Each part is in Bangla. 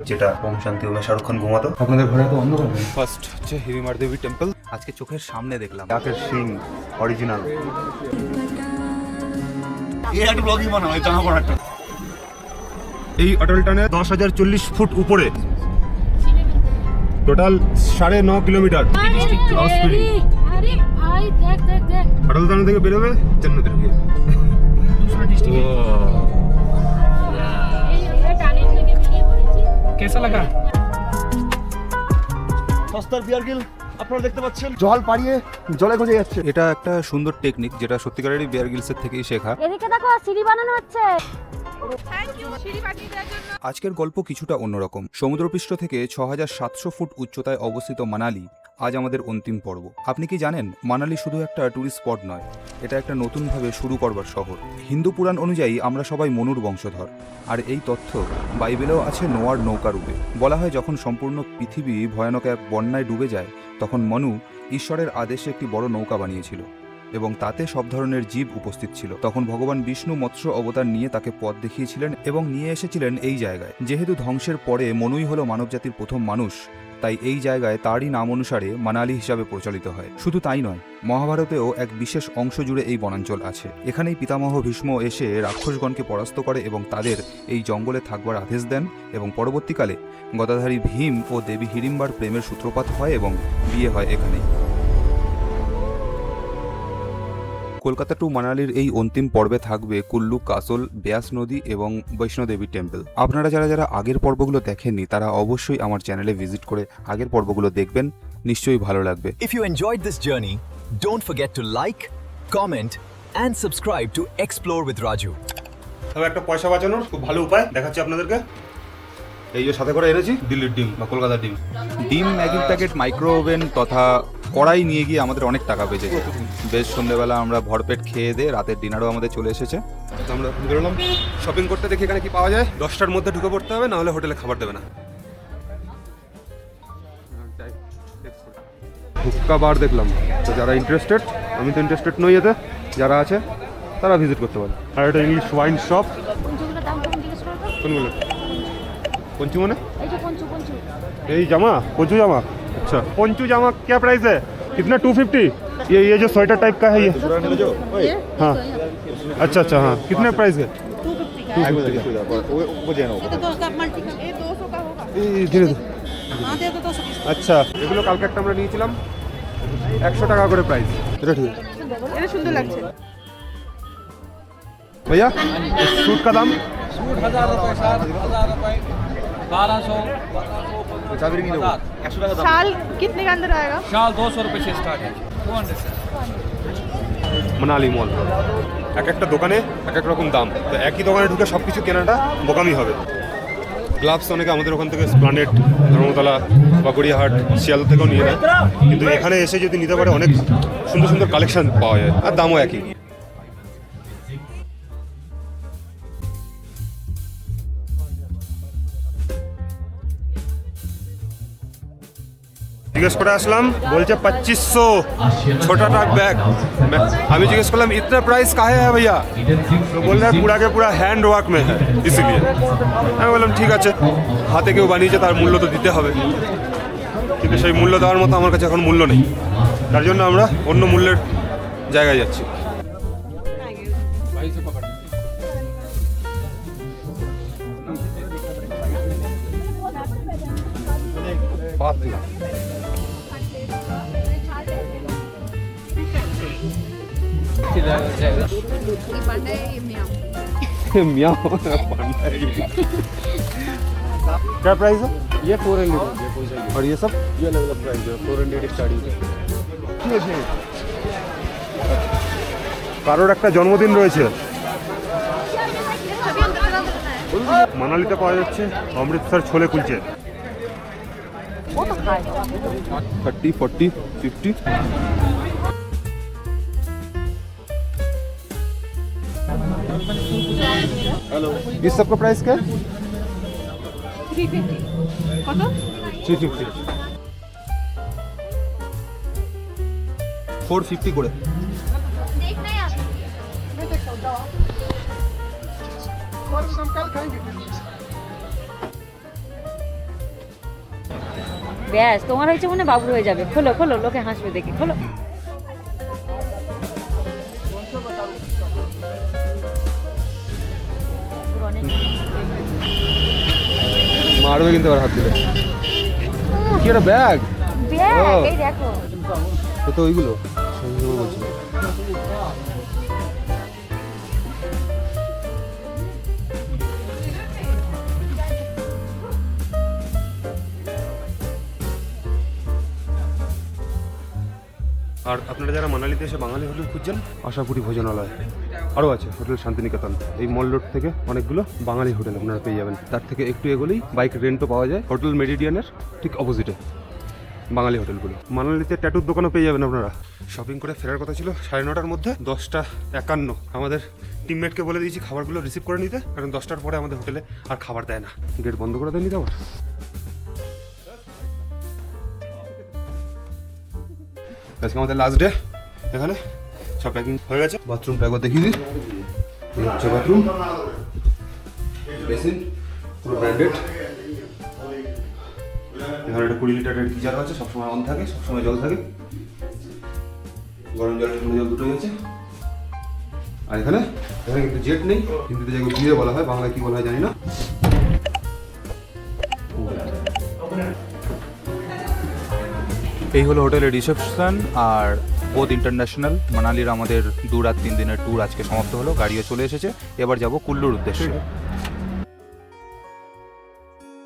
যেটা ওম শান্তি ওমে শাহরুখ খান ঘুমাতো। আপনাদের ঘরে তো অন্ধকার নেই। ফার্স্ট হচ্ছে হিরিমার দেবী টেম্পল। আজকে চোখের সামনে দেখলাম ডাকের সিং অরিজিনাল। এই অটল টানে 10,040 ফুট উপরে, টোটাল 9.5 কিলোমিটার। अरे भाई देख देख देख অটল টানে থেকে বেরোবে জান্নাতের গিয়ে। ये टाने থেকে বেরিয়ে পড়েছি। कैसा लगा? সস্তার বিয়ার গিল আপনারা দেখতে পাচ্ছেন, জল পাড়িয়ে জলে গজে যাচ্ছে। এটা একটা সুন্দর টেকনিক যেটা সত্যিকারেরই বিয়ার গিলসের থেকেই শেখা। এদিকে দেখো সিঁড়ি বানানো হচ্ছে। আজকের গল্প কিছুটা অন্যরকম। সমুদ্রপৃষ্ঠ থেকে 6,700 ফুট উচ্চতায় অবস্থিত মানালি আজ আমাদের অন্তিম পর্ব। আপনি কি জানেন, মানালি শুধু একটা ট্যুরিস্ট স্পট নয়, এটা একটা নতুনভাবে শুরু করবার শহর। হিন্দু পুরাণ অনুযায়ী আমরা সবাই মনুর বংশধর, আর এই তথ্য বাইবেলেও আছে নোয়ার নৌকা রূপে। বলা হয় যখন সম্পূর্ণ পৃথিবী ভয়ানক এক বন্যায় ডুবে যায়, তখন মনু ঈশ্বরের আদেশে একটি বড় নৌকা বানিয়েছিল এবং তাতে সব ধরনের জীব উপস্থিত ছিল। তখন ভগবান বিষ্ণু মৎস্য অবতার নিয়ে তাকে পথ দেখিয়েছিলেন এবং নিয়ে এসেছিলেন এই জায়গায়। যেহেতু ধ্বংসের পরে মনুই হলো মানবজাতির প্রথম মানুষ, তাই এই জায়গায় তারই নাম অনুসারে মানালি হিসাবে প্রচলিত হয়। শুধু তাই নয়, মহাভারতেও এক বিশেষ অংশ জুড়ে এই বনাঞ্চল আছে। এখানেই পিতামহ ভীষ্ম এসে রাক্ষসগণকে পরাস্ত করে এবং তাদের এই জঙ্গলে থাকবার আদেশ দেন, এবং পরবর্তীকালে গদাধারী ভীম ও দেবী হিড়িম্বার প্রেমের সূত্রপাত হয় এবং বিয়ে হয় এখানেই। কলকাতা টু মানালির এই অন্তিম পর্বে থাকবে কুল্লু কাসল, ব্যাস নদী এবং বৈষ্ণোদেবী টেম্পল। আপনারা যারা আগের পর্বগুলো দেখেননি তারা অবশ্যই আমার চ্যানেলে ভিজিট করে আগের পর্বগুলো দেখবেন, নিশ্চয়ই ভালো লাগবে। If you enjoyed this journey, don't forget to like, comment, and subscribe to Explore with Raju. তবে একটা পয়সা বাঁচানোর খুব ভালো উপায় দেখাচ্ছি আপনাদেরকে। এই যে সাথে করে এনেছি দিল্লির ডিম বা কলকাতার ডিম। ডিম, ম্যাগির প্যাকেট, মাইক্রো ওভেন তথা কড়াই নিয়ে গিয়ে আমাদের অনেক টাকা বেঁচেছে। বেশ সন্ধ্যেবেলা আমরা ভরপেট খেয়ে দিয়ে রাতের ডিনারও আমাদের চলে এসেছে। তো আমরা এখন বেরোলাম শপিং করতে, দেখি এখানে কি পাওয়া যায়। 10টার মধ্যে ঢুকে পড়তে হবে, না হলে হোটেলে খাবার দেবে না। হুক্কা বার দেখলাম, তো যারা ইন্টারেস্টেড, আমি তো ইন্টারেস্টেড নই এতে, যারা আছে তারা ভিজিট করতে পারে। আর এটা ইংলিশ ওয়াইন শপ। পঞ্চুগুলোর দাম কেমন জিজ্ঞেস করো তো? কোনগুলো? पंचू माने? এই যে পঞ্চু পঞ্চু। यही जामा, पंचू जामा। अच्छा, पंचू जामा क्या प्राइस है? कितना? 250। ये जो स्वेटर टाइप का है ये? हाँ। अच्छा अच्छा, हाँ। कितने प्राइस है? 250 ধীরে ধীরে। আচ্ছা, এগুলো কালকে একটা আমরা নিয়েছিলাম 100 টাকা করে প্রাইস। এটা ঠিক আছে, এটা সুন্দর লাগছে। भैया सूट का दाम? सूट 1000 रुपए, 1000 रुपए, 1200, शाल कितने के अंदर आएगा? शाल 200 रुपए से स्टार्ट है, 200 से। মানালি মল, এক একটা দোকানে এক এক রকম দাম। তো একই দোকানে ঢুকে সব কিছু কেনাটা বোকামি হবে। গ্লাভস অনেকে আমাদের ওখান থেকে স্প্লানেড, ধর্মতলা বা গড়িয়াহাট, শিয়ালদা থেকেও নিয়ে নেয়, কিন্তু এখানে এসে যদি নিতে পারে অনেক সুন্দর সুন্দর কালেকশন পাওয়া যায়, আর দামও একই। জিজ্ঞেস করে আসলাম, বলছে 2500 ছোটা টাক ব্যাগ। আমি জিজ্ঞেস করলাম ইতনা প্রাইস কাহে হ্যাঁ भैया? তো বললে পুরা কে পুরা হ্যান্ড ওয়ার্ক মে হ্যাঁ, ইসিলিয়ে। আমি বললাম ঠিক আছে, হাতে কেউ বানিয়েছে তার মূল্য তো দিতে হবে, কিন্তু সেই মূল্য দেওয়ার মতো আমার কাছে এখন মূল্য নেই। তার জন্য আমরা অন্য মূল্যের জায়গায় যাচ্ছি। मियाँ क्या प्राइस है? ये 400 और ये सब ये अलग अलग प्राइस है। 400 स्टार्टिंग। কারোর একটা জন্মদিন রয়েছে। মানালিতে পাওয়া যাচ্ছে অমৃতসর ছোলে কুলচে। 30, 40, 50। इस सब का प्राइस क्या है? 350 কত? 350। 450 করে। देखना है आप। और हम कल खाएंगे। ব্যাস তোমার হয়েছে মনে হয় বাবুর হয়ে যাবে। খোলো খোলো, লোকে হাসবে দেখে, খোলো। মারবে কিন্তু আবার হাত দিলে। কি একটা ব্যাগ? ব্যাগ, এই দেখো। তো ওইগুলো বলছিল। আর আপনারা যারা মানালিতে এসে বাঙালি হোটেল খুঁজছেন, আশাপুরি ভোজনালয় আরও আছে, হোটেল শান্তিনিকেতন। এই মল রোড থেকে অনেকগুলো বাঙালি হোটেল আপনারা পেয়ে যাবেন। তার থেকে একটু এগোলেই বাইক রেন্টও পাওয়া যায়, হোটেল মেরিডিয়ানের ঠিক অপোজিটে বাঙালি হোটেলগুলো। মানালিতে ট্যাটুর দোকানও পেয়ে যাবেন আপনারা। শপিং করে ফেরার কথা ছিল 9:30টার মধ্যে, 10:51 আমাদের টিমমেটকে বলে দিয়েছি খাবারগুলো রিসিভ করে নিতে, কারণ 10টার পরে আমাদের হোটেলে আর খাবার দেয় না। গেট বন্ধ করে দেয়নি তো আবার। আজকে আমাদের লাস্ট ডে, এখানে সব প্যাকিং হয়ে গেছে। বাথরুমটা একবার দেখিয়ে দিই। এই হচ্ছে বাথরুম, বেসিন পুরো ব্র্যান্ডেড। এখানে একটা 20 লিটারের গিজার আছে, সবসময় অন থাকে, সবসময় জল থাকে, গরম জল ঠান্ডা জল দুটোই আছে। আর এখানে কিন্তু জেট নেই, হিন্দিতে যেগুলো বিয়ে বলা হয়, বাংলায় কি বলা হয় জানি না। এই হলো হোটেলের রিসেপশন। আর বোধ ইন্টারন্যাশনাল মানালির আমাদের 2 রাত 3 দিনের ট্যুর আজকে সমাপ্ত হলো। গাড়িও চলে এসেছে, এবার যাব কুল্লুর উদ্দেশ্যে।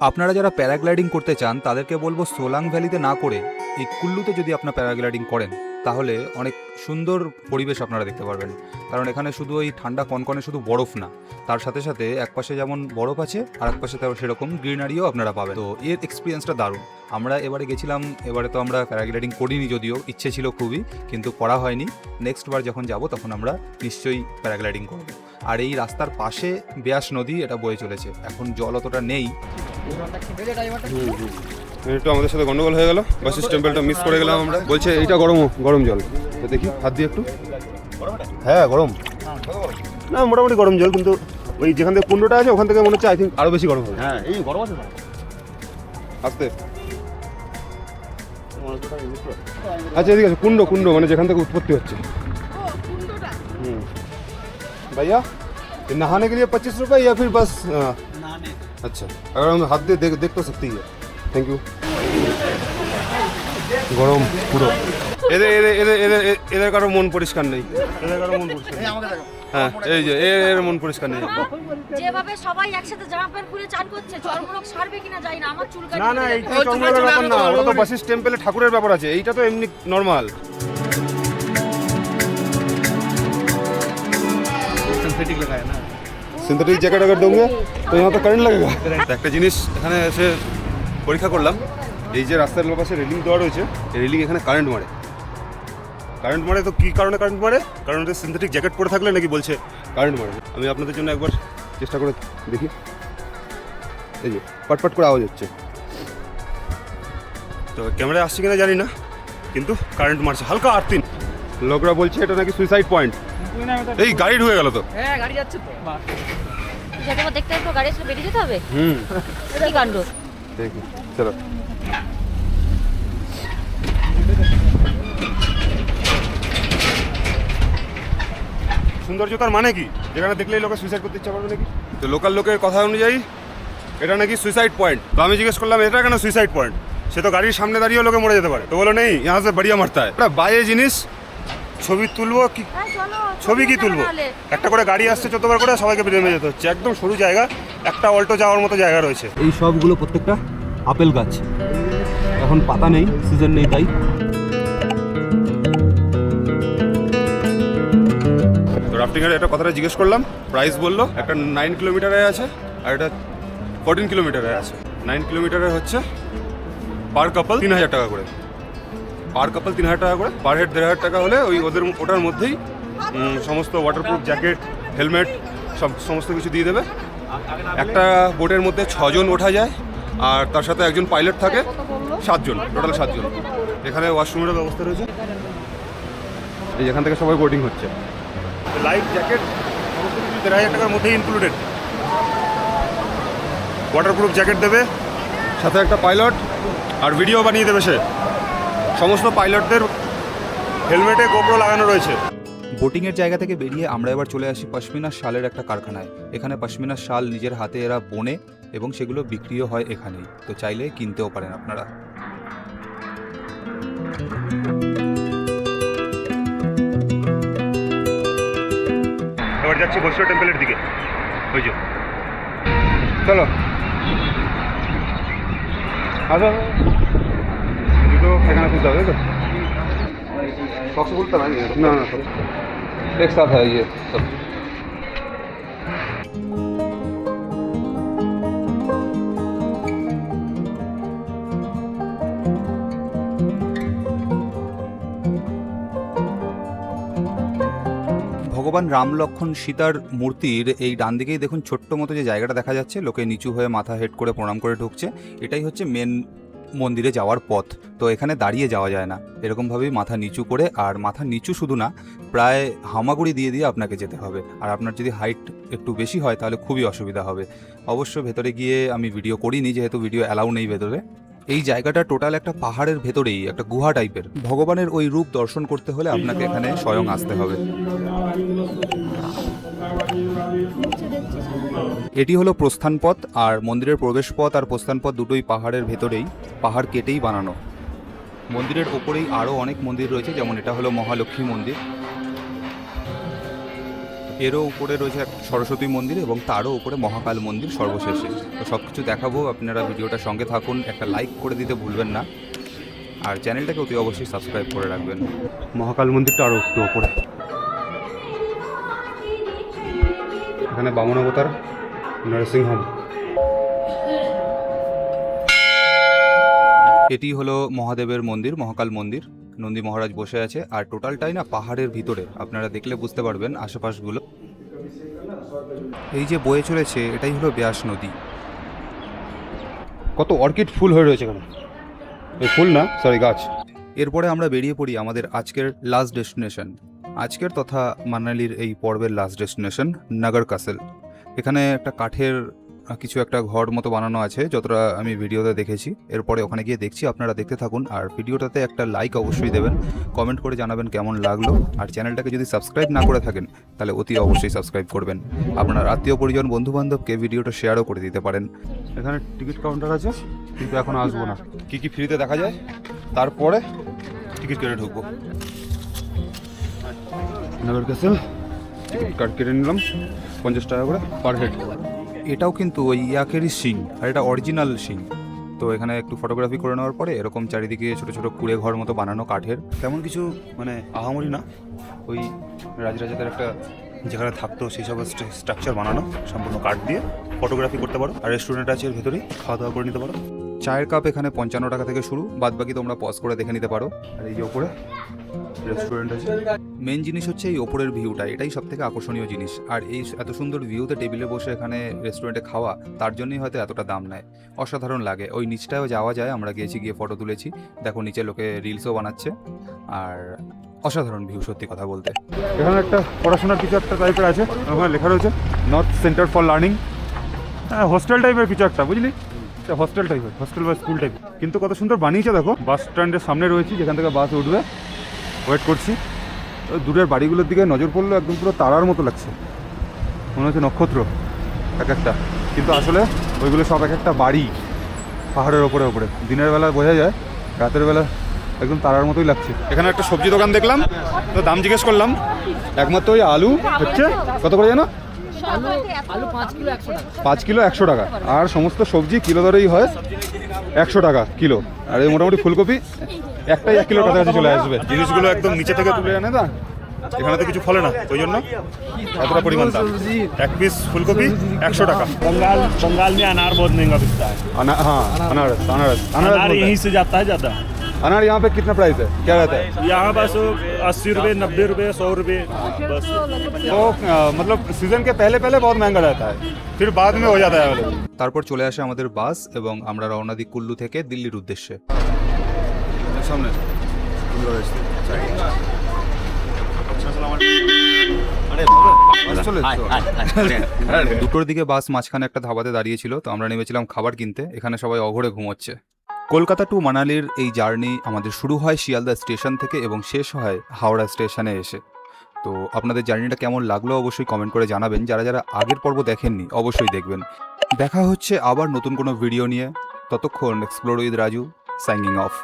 আপনারা যারা প্যারাগ্লাইডিং করতে চান তাদেরকে বলবো সোলাং ভ্যালিতে না করে এই কুল্লুতে যদি আপনারা প্যারাগ্লাইডিং করেন তাহলে অনেক সুন্দর পরিবেশ আপনারা দেখতে পারবেন। কারণ এখানে শুধু ওই ঠান্ডা কনকনে শুধু বরফ না, তার সাথে সাথে একপাশে যেমন বরফ আছে আর একপাশে তাও সেরকম গ্রিনারিও আপনারা পাবেন। তো এর এক্সপিরিয়েন্সটা দারুণ। আমরা এবারে গেছিলাম, এবারে তো আমরা প্যারাগ্লাইডিং করিনি, যদিও ইচ্ছে ছিল খুবই, কিন্তু করা হয়নি। নেক্সট বার যখন যাব তখন আমরা নিশ্চয়ই প্যারাগ্লাইডিং করব। আর এই রাস্তার পাশে ব্যাস নদী এটা বয়ে চলেছে, এখন জল অতটা নেই। একটু আমাদের সাথে গন্ডগোল হয়ে গেল, বাসিস টেম্পলটা মিস করে গেলাম আমরা। বলছে এইটা গরম গরম জল, তো দেখি হাত দিয়ে একটু। হ্যাঁ গরম না, মোটামুটি গরম জল, কিন্তু ওই যেখান থেকে কুণ্ডটা আছে ওখান থেকে মনে হচ্ছে আই থিঙ্ক আরো বেশি গরম হবে। হ্যাঁ এই গরম আছে না আসতে। আচ্ছা ঠিক আছে, কুণ্ড কুণ্ড মানে যেখান থেকে উৎপত্তি হচ্ছে। भैया ये नहाने के लिए 25 रुपए या फिर बस नहाने? अच्छा, अगर हम हाथ दे देख तो सकती है। Thank you. গরম পুরো। এদের এদের এদের এদের এদের কারো মন পরিষ্কার নেই, এদের কারো মন পরিষ্কার নেই। হ্যাঁ এই যে এর মন পরিষ্কার নেই। যেভাবে সবাই একসাথে জামা প্যান্ট খুলে চান করছে, চর্মরোগ সারবে কিনা জানি না। আমার চুল না না, এইটা চর্মরোগের ব্যাপার না, ওটা তো বাসিস টেম্পলে ঠাকুরের ব্যাপার আছে, এইটা তো এমনি নর্মাল। সিনথেটিক জ্যাকেট अगर दोगे तो यहाँ तो करंट लगेगा। একটা জিনিস এখানে এসে পরীক্ষা করলাম, এই যে রাস্তার পাশে রেলিং দেওয়া রয়েছে, এই রেলিং এখানে কারেন্ট মারে। কারেন্ট মারে তো কী কারণে কারেন্ট মারে? কারণ এটা সিনথেটিক জ্যাকেট পরে থাকলে নাকি বলছে কারেন্ট মারে। আমি আপনাদের জন্য একবার চেষ্টা করে দেখি। এই যে পটপট করে আওয়াজ হচ্ছে, তো ক্যামেরায় আসছে কিনা জানি না, কিন্তু কারেন্ট মারছে হালকা আর্থিং। লোকরা বলছে এটা নাকি সুইসাইড পয়েন্ট। এই গাড়ি ঢুকে গেল তো। হ্যাঁ গাড়ি যাচ্ছে তো। যেটা দেখতে একটু গাড়ি এসে বেরিয়ে যেতে হবে। কি কাণ্ড। দেখি চলো। সৌন্দর্যতার মানে কি? যেখানে দেখলেই লোকে সুইসাইড করতে ইচ্ছা করবে নাকি? তো লোকাল লোকের কথা অনুযায়ী এটা নাকি সুইসাইড পয়েন্ট। তো আমি জিজ্ঞেস করলাম এটা কেন সুইসাইড পয়েন্ট? সে তো গাড়ির সামনে দাঁড়িয়েও লোকে মরে যেতে পারে। তো বলো নেই, यहाँ से बढ़िया मरता है। এটা বাজে জিনিস। ছবি তুলবো কি, ছবি কি তুলবো? একটা করে গাড়ি আসছে 14 বার করে, সবাইকে নেমে যেতে হচ্ছে। একদম সরু জায়গা, একটা অল্টো যাওয়ার মতো জায়গা রয়েছে। এই সবগুলো প্রত্যেকটা আপেল গাছ, এখন পাতা নেই, সিজন নেই তাই। তো রাফটিংয়ের একটা কথাটা জিজ্ঞেস করলাম, প্রাইস বললো একটা 9 কিলোমিটারে আছে আর এটা 14 কিলোমিটারে আছে। 9 কিলোমিটারে হচ্ছে পার কাপল 3000 টাকা করে, পার কাপল 3000 টাকা করে, পার হেড 1500 টাকা হলে ওই ওটার মধ্যেই সমস্ত ওয়াটারপ্রুফ জ্যাকেট, হেলমেট সমস্ত কিছু দিয়ে দেবে। একটা বোটের মধ্যে 6 জন ওঠা যায়, আর তার সাথে একজন পাইলট থাকে, 7 জন, টোটাল 7 জন। এখানে ওয়াশরুমেরও ব্যবস্থা রয়েছে, এই এখান থেকে সবাই বোটিং হচ্ছে। লাইফ জ্যাকেট সমস্ত কিছু 13,000 টাকার মধ্যেই ইনক্লুডেড। ওয়াটারপ্রুফ জ্যাকেট দেবে, সাথে একটা পাইলট আর ভিডিও বানিয়ে দেবে সে। সমস্ত পাইলটদের হেলমেটে গোপ্রো লাগানো রয়েছে। বোটিংয়ের জায়গা থেকে বেরিয়ে আমরা এবার চলে আসি পশমিনা শালের একটা কারখানায়। এখানে পশমিনা শাল নিজের হাতে এরা বোনে এবং সেগুলো বিক্রিও হয় এখানেই, তো চাইলে কিনতেও পারেন আপনারা। এবার যাচ্ছি বৈষ্ণব টেম্পলের দিকে। ওই যে চলো আসো, জুতো এখানে খুলতে হবে তো, সক্স খুলতে হবে না? না সব एक साथ है ये सब। ভগবান রাম লক্ষ্মণ সীতার মূর্তির এই ডান দিকেই দেখুন ছোট্ট মতো যে জায়গাটা দেখা যাচ্ছে, লোকে নিচু হয়ে মাথা হেড করে প্রণাম করে ঢুকছে। এটাই হচ্ছে মেন মন্দিরে যাওয়ার পথ। তো এখানে দাঁড়িয়ে যাওয়া যায় না, এরকমভাবেই মাথা নিচু করে, আর মাথা নিচু শুধু না, প্রায় হামাগুড়ি দিয়ে দিয়ে আপনাকে যেতে হবে। আর আপনার যদি হাইট একটু বেশি হয় তাহলে খুবই অসুবিধা হবে। অবশ্য ভেতরে গিয়ে আমি ভিডিও করিনি, যেহেতু ভিডিও অ্যালাউ নেই ভেতরে। এই জায়গাটা টোটাল একটা পাহাড়ের ভেতরেই, একটা গুহা টাইপের। ভগবানের ওই রূপ দর্শন করতে হলে আপনাকে এখানে স্বয়ং আসতে হবে। এটি হলো প্রস্থান পথ, আর মন্দিরের প্রবেশ পথ আর প্রস্থান পথ দুটোই পাহাড়ের ভেতরেই, পাহাড় কেটেই বানানো। মন্দিরের ওপরেই আরও অনেক মন্দির রয়েছে, যেমন এটা হলো মহালক্ষ্মী মন্দির, এরও উপরে রয়েছে এক সরস্বতী মন্দির এবং তারও উপরে মহাকাল মন্দির সর্বশেষে। তো সব কিছু দেখাবো, আপনারা ভিডিওটার সঙ্গে থাকুন, একটা লাইক করে দিতে ভুলবেন না, আর চ্যানেলটাকে অতি অবশ্যই সাবস্ক্রাইব করে রাখবেন। মহাকাল মন্দিরটা আরও একটু ওপরে, এখানে বামন অবতার নরসিংহ। এটি হলো মহাদেবের মন্দির, মহাকাল মন্দির। নন্দী মহারাজ বসে আছে, আর টোটালটাই না পাহাড়ের ভিতরে, আপনারা দেখলে বুঝতে পারবেন আশেপাশগুলো। এই যে বয়ে চলেছে এটাই হলো ব্যাস নদী। কত অর্কিড ফুল হয়ে রয়েছে এখানে, এই ফুল না সরি গাছ। এরপরে আমরা বেরিয়ে পড়ি আমাদের আজকের লাস্ট ডেস্টিনেশন, আজকের তথা মানালির এই পর্বের লাস্ট ডেস্টিনেশন নগর কাসেল। এখানে একটা কাঠের কিছু একটা ঘর মতো বানানো আছে, যতটা আমি ভিডিওতে দেখেছি। এরপরে ওখানে গিয়ে দেখছি, আপনারা দেখতে থাকুন, আর ভিডিওটাতে একটা লাইক অবশ্যই দেবেন, কমেন্ট করে জানাবেন কেমন লাগলো, আর চ্যানেলটাকে যদি সাবস্ক্রাইব না করে থাকেন তাহলে অতি অবশ্যই সাবস্ক্রাইব করবেন। আপনার আত্মীয় পরিজন বন্ধুবান্ধবকে ভিডিওটা শেয়ারও করে দিতে পারেন। এখানে টিকিট কাউন্টার আছে, কিন্তু এখন আসবো না। কি কি ফ্রিতে দেখা যায় তারপরে টিকিট কেটে ঢুকবো। নগর কাসেল টিকিট কার্ড কেটে নিলাম 50 টাকা করে পার হেড। এটাও কিন্তু ওই ইয়াকেরই সিং, আর এটা অরিজিনাল সিং। তো এখানে একটু ফটোগ্রাফি করে নেওয়ার পরে এরকম চারিদিকে ছোট ছোট কুড়ে ঘর মতো বানানো কাঠের, তেমন কিছু মানে আহামরি না, ওই রাজরাজাদের একটা যেখানে থাকতো সেই সব স্ট্রাকচার বানানো, সম্পূর্ণ কাঠ দিয়ে। ফটোগ্রাফি করতে পারো, আর রেস্টুরেন্ট আছে এর ভেতরেই, খাওয়া দাওয়া করে নিতে পারো। চায়ের কাপ এখানে 55 টাকা থেকে শুরু, বাদবাকি তোমরা পজ করে দেখে নিতে পারো। আর এই যে ওপরে রেস্টুরেন্ট আছে। মেন জিনিস হচ্ছে এই ওপরের ভিউটা, এটাই সব থেকে আকর্ষণীয় জিনিস। আর এই এত সুন্দর ভিউতে টেবিলে বসে এখানে রেস্টুরেন্টে খাওয়া, তার জন্যই হয়তো এতটা দাম নেয়। অসাধারণ লাগে। ওই নিচটাও যাওয়া যায়, আমরা গিয়েছি, গিয়ে ফটো তুলেছি। দেখো নিচে লোকে রিলসও বানাচ্ছে, আর অসাধারণ ভিউ সত্যি কথা বলতে। এখানে একটা পড়াশোনার কিছু একটা টাইপের আছে, ওখানে লেখা রয়েছে নর্থ সেন্টার ফর লার্নিং। হ্যাঁ, হোস্টেল টাইপের কিছু একটা, বুঝলি? হোস্টেল টাইপের, হোস্টেল বা স্কুল টাইপের, কিন্তু কত সুন্দর বানিয়েছে দেখো। বাস স্ট্যান্ডের সামনে রয়েছি, যেখান থেকে বাস উঠবে, ওয়েট করছি। দূরের বাড়িগুলোর দিকে নজর পড়লো, একদম পুরো তারার মতো লাগছে, মনে হচ্ছে নক্ষত্র এক একটা, কিন্তু আসলে ওইগুলো সব এক একটা বাড়ি পাহাড়ের ওপরে ওপরে। দিনের বেলা বোঝা যায়, রাতের বেলা একদম তারার মতোই লাগছে। এখানে একটা সবজি দোকান দেখলাম, তো দাম জিজ্ঞেস করলাম। একমাত্র ওই আলু হচ্ছে কত করে জানো? আলু 5 কিলো 100 টাকা। 5 কিলো 100 টাকা, আর সমস্ত সবজি কিলো দরেই হয় 100 টাকা কিলো। আর এই মোটামুটি ফুলকপি একটাই 1 কিলোর কাছাকাছি চলে আসবে। জিনিসগুলো একদম নিচে থেকে তুলে আনে না, এখানে তো কিছু ফলে না, ওই জন্য এতটা পরিমাণ দাম। 1 পিস ফুলকপি 100 টাকা। बंगाल में अनार बहुत महंगा बिकता है। हाँ, अनारस अनारस अनार यहीं से जाता है ज़्यादा। अनार यहाँ पे कितना प्राइस है, क्या रहता है? यहाँ बस 80 रुपये, 90 रुपये, 100 रुपये बस। तो मतलब सीजन के पहले पहले बहुत महंगा रहता है, फिर बाद में हो जाता है अवेलेबल। তারপর চলে আসে আমাদের বাস এবং আমরা রওনা দিই কুল্লু থেকে দিল্লির উদ্দেশ্যে। সামনে চলে এসছো? দুটোর দিকে বাস মাঝখানে একটা ধাবাতে দাঁড়িয়েছিল, তো আমরা নেমেছিলাম খাবার কিনতে। এখানে সবাই অঘরে ঘুমোচ্ছে। কলকাতা টু মানালির এই জার্নি আমাদের শুরু হয় শিয়ালদা স্টেশন থেকে এবং শেষ হয় হাওড়া স্টেশনে এসে। তো আপনাদের জার্নিটা কেমন লাগলো অবশ্যই কমেন্ট করে জানাবেন। যারা যারা আগের পর্ব দেখেননি অবশ্যই দেখবেন। দেখা হচ্ছে আবার নতুন কোনো ভিডিও নিয়ে। ততক্ষণ explore with Raju signing off.